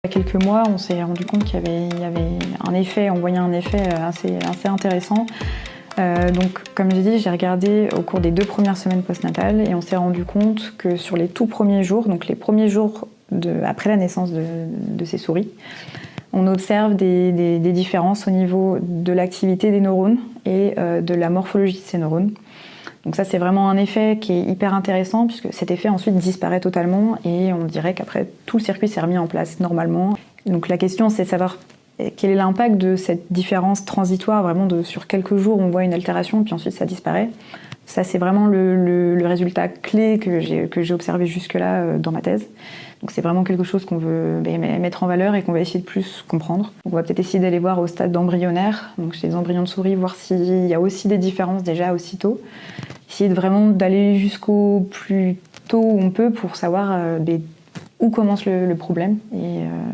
Il y a quelques mois, on s'est rendu compte qu'il y avait un effet, on voyait un effet assez intéressant. Donc, comme j'ai dit, j'ai regardé au cours des 2 premières semaines postnatales et on s'est rendu compte que sur les tout premiers jours, donc les premiers jours après la naissance de ces souris, on observe des différences au niveau de l'activité des neurones et de la morphologie de ces neurones. Donc ça, c'est vraiment un effet qui est hyper intéressant puisque cet effet ensuite disparaît totalement et on dirait qu'après, tout le circuit s'est remis en place normalement. Donc la question, c'est de savoir quel est l'impact de cette différence transitoire, vraiment sur quelques jours, on voit une altération puis ensuite ça disparaît. Ça, c'est vraiment le résultat clé que j'ai observé jusque-là dans ma thèse. Donc c'est vraiment quelque chose qu'on veut mettre en valeur et qu'on va essayer de plus comprendre. Donc on va peut-être essayer d'aller voir au stade embryonnaire, donc chez les embryons de souris, voir s'il y a aussi des différences déjà aussitôt. Essayer vraiment d'aller jusqu'au plus tôt où on peut pour savoir où commence le problème.